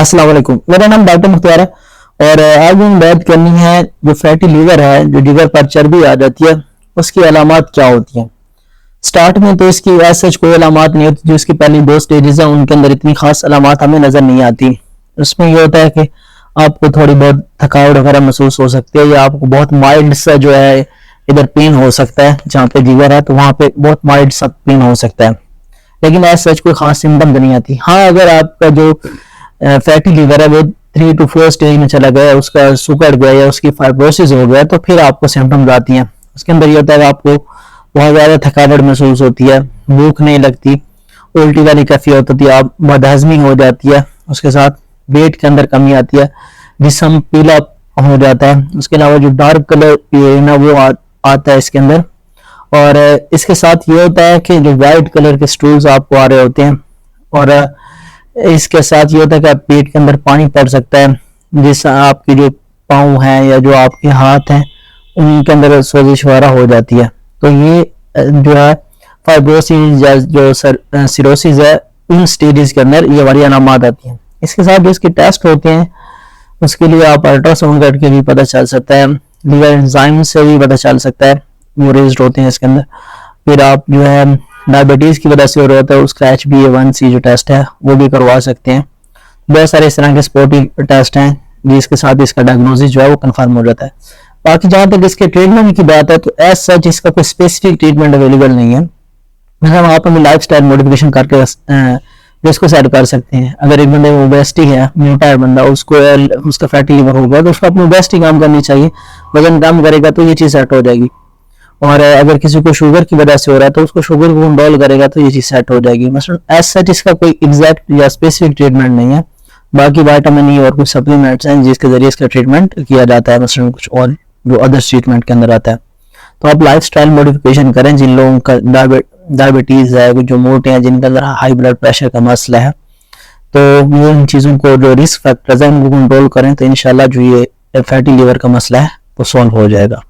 अस्सलाम वालेकुम। मेरा नाम डॉक्टर मुख्तार है और आज हम बात करनी है जो फैटी लीवर है, जो लीवर पर चर्बी आ जाती है, उसकी अलामत क्या होती हैं। स्टार्ट में तो इसकी ऐसा कोई अलामत नहीं होती। जो इसकी पहली दो स्टेजेस हैं उनके अंदर इतनी खास अलामत हमें नजर नहीं आती। उसमें यह होता है कि आपको थोड़ी बहुत थकावट वगैरह महसूस हो सकती है, या आपको बहुत माइल्ड सा जो है इधर पेन हो सकता है। जहाँ पे लीवर है तो वहाँ पे बहुत माइल्ड सा पेन हो सकता है, लेकिन ऐसा कोई खास सिम्टम नहीं आती। हाँ, अगर आपका जो फैटी लीवर है वो 3 to 4 स्टेज में चला गया, उसका सुगड़ गया या उसकी फाइब्रोसिस हो गया, तो फिर आपको सिम्टम्स आती हैं। उसके अंदर ये होता है कि आपको बहुत ज़्यादा थकावट महसूस होती है, भूख नहीं लगती, उल्टी वाली कैफियत होती है, आप बदहजमी हो जाती है, उसके साथ वेट के अंदर कमी आती है, जिस्म पीला हो जाता है। उसके अलावा जो डार्क कलर ना वो आता है इसके अंदर। और इसके साथ ये होता है कि जो वाइट कलर के स्टूल्स आपको आ रहे होते हैं, और इसके साथ ये होता है कि आप पेट के अंदर पानी पड़ सकता है, जिससे आपकी जो पाँव हैं या जो आपके हाथ हैं उनके अंदर सोजिश वगैरह हो जाती है। तो ये जो है फाइब्रोसिस या जो सिरोसिस है, उन स्टेजेस के अंदर ये वाली अलामत आती हैं। इसके साथ जो इसके टेस्ट होते हैं उसके लिए आप अल्ट्रासाउंड करके भी पता चल सकता है, लीवर एंजाइम से भी पता चल सकता है, वो रेज्ड होते हैं इसके अंदर। फिर आप जो है डायबिटीज की वजह से हो रहा होता है उसका HbA1c जो टेस्ट है वो भी करवा सकते हैं। बहुत सारे इस तरह के स्पॉटिंग टेस्ट हैं जिसके साथ इसका डायग्नोसिस जो है वो कंफर्म हो जाता है। बाकी जहाँ तक इसके ट्रीटमेंट की बात है तो एज सच इसका कोई स्पेसिफिक ट्रीटमेंट अवेलेबल नहीं है। मतलब आप अपनी लाइफ स्टाइल मॉडिफिकेशन करके इसको सेट कर सकते हैं। अगर एक बंदे में ओबेसिटी है, मोटा है बंदा, उसको उसका फैटी लिवर हो गया, तो उसको अपनी ओबेसिटी काम करनी चाहिए, वजन कम करेगा तो ये चीज़ सेट हो जाएगी। और अगर किसी को शुगर की वजह से हो रहा है तो उसको शुगर को कंट्रोल करेगा तो ये चीज़ सेट हो जाएगी। मतलब एज सच इसका कोई एग्जैक्ट या स्पेसिफिक ट्रीटमेंट नहीं है। बाकी विटामिन ई और कुछ सप्लीमेंट्स हैं जिसके जरिए इसका ट्रीटमेंट किया जाता है, मतलब कुछ और जो अदर ट्रीटमेंट के अंदर आता है। तो आप लाइफ स्टाइल मॉडिफिकेशन करें। जिन लोगों का डायबिटीज़ है, जो मोटे हैं, जिनके अंदर हाई ब्लड प्रेशर का मसला है, तो वो इन चीज़ों को जो रिस्क फैक्टर्स हैं उनको कंट्रोल करें तो इंशाल्लाह जो ये फैटी लीवर का मसला है वो सॉल्व हो जाएगा।